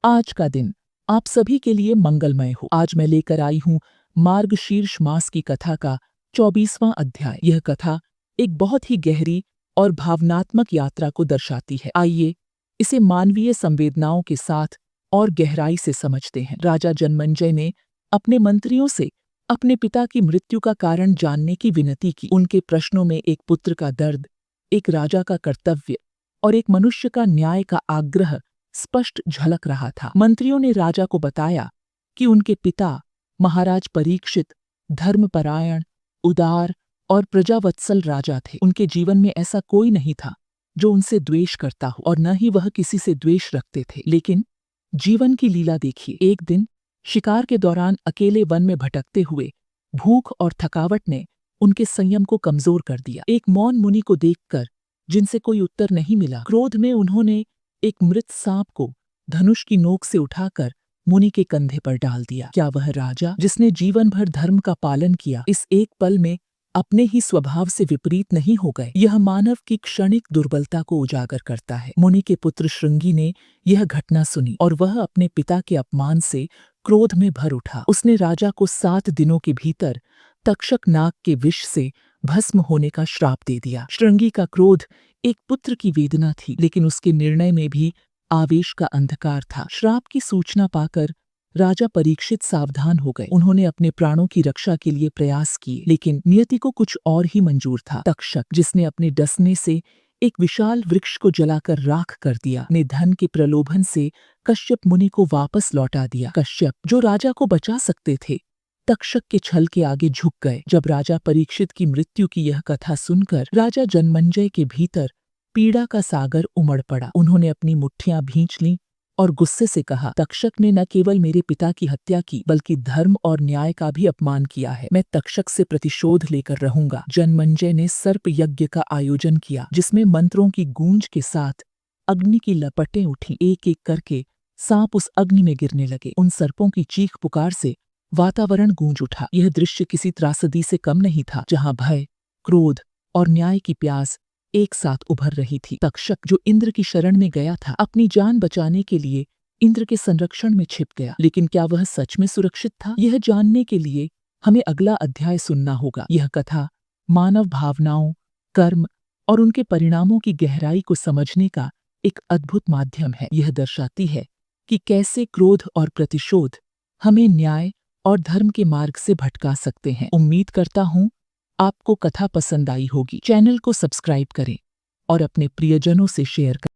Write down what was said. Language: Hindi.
आज का दिन आप सभी के लिए मंगलमय हो। आज मैं लेकर आई हूँ मार्गशीर्ष मास की कथा का 24वां अध्याय। यह कथा एक बहुत ही गहरी और भावनात्मक यात्रा को दर्शाती है। आइए इसे मानवीय संवेदनाओं के साथ और गहराई से समझते हैं। राजा जनमेजय ने अपने मंत्रियों से अपने पिता की मृत्यु का कारण जानने की विनती की। उनके प्रश्नों में एक पुत्र का दर्द, एक राजा का कर्तव्य और एक मनुष्य का न्याय का आग्रह स्पष्ट झलक रहा था। मंत्रियों ने राजा को बताया कि उनके पिता महाराज परीक्षित धर्मपरायण, उदार और प्रजावत्सल राजा थे। उनके जीवन में ऐसा कोई नहीं था जो उनसे द्वेष करता हो और न ही वह किसी से द्वेष रखते थे। लेकिन जीवन की लीला देखिए। एक दिन शिकार के दौरान अकेले वन में भटकते हुए भूख और थकावट ने उनके संयम को कमजोर कर दिया। एक मौन मुनि को देखकर जिनसे कोई उत्तर नहीं मिला, क्रोध में उन्होंने एक मृत सांप को धनुष की नोक से उठाकर मुनि के कंधे पर डाल दिया। क्या वह राजा जिसने जीवन भर धर्म का पालन किया, इस एक पल में अपने ही स्वभाव से विपरीत नहीं हो गए? यह मानव की क्षणिक दुर्बलता को उजागर करता है। मुनि के पुत्र श्रृंगी ने यह घटना सुनी और वह अपने पिता के अपमान से क्रोध में भर उठा। उसने राजा को 7 दिनों के भीतर तक्षक नाग के विष से भस्म होने का श्राप दे दिया। श्रृंगी का क्रोध एक पुत्र की वेदना थी, लेकिन उसके निर्णय में भी आवेश का अंधकार था। श्राप की सूचना पाकर राजा परीक्षित सावधान हो गए। उन्होंने अपने प्राणों की रक्षा के लिए प्रयास किए, लेकिन नियति को कुछ और ही मंजूर था। तक्षक, जिसने अपने डसने से एक विशाल वृक्ष को जलाकर राख कर दिया, ने धन के प्रलोभन से कश्यप मुनि को वापस लौटा दिया। कश्यप, जो राजा को बचा सकते थे, तक्षक के छल के आगे झुक गए। जब राजा परीक्षित की मृत्यु की यह कथा सुनकर राजा जनमेजय के भीतर पीड़ा का सागर उमड़ पड़ा। उन्होंने अपनी मुट्ठियां भींच लीं और गुस्से से कहा, तक्षक ने न केवल मेरे पिता की हत्या की, बल्कि धर्म और न्याय का भी अपमान किया है। मैं तक्षक से प्रतिशोध लेकर रहूंगा। जनमेजय ने सर्प यज्ञ का आयोजन किया, जिसमें मंत्रों की गूंज के साथ अग्नि की लपटें उठी। एक एक करके सांप उस अग्नि में गिरने लगे। उन सर्पों की चीख पुकार से वातावरण गूंज उठा। यह दृश्य किसी त्रासदी से कम नहीं था, जहां भय, क्रोध और न्याय की प्यास एक साथ उभर रही थी। तक्षक, जो इंद्र की शरण में गया था, अपनी जान बचाने के लिए इंद्र के संरक्षण में छिप गया। लेकिन क्या वह सच में सुरक्षित था? यह जानने के लिए हमें अगला अध्याय सुनना होगा। यह कथा मानव भावनाओं, कर्म और उनके परिणामों की गहराई को समझने का एक अद्भुत माध्यम है। यह दर्शाती है कि कैसे क्रोध और प्रतिशोध हमें न्याय और धर्म के मार्ग से भटका सकते हैं। उम्मीद करता हूँ आपको कथा पसंद आई होगी। चैनल को सब्सक्राइब करें और अपने प्रियजनों से शेयर करें।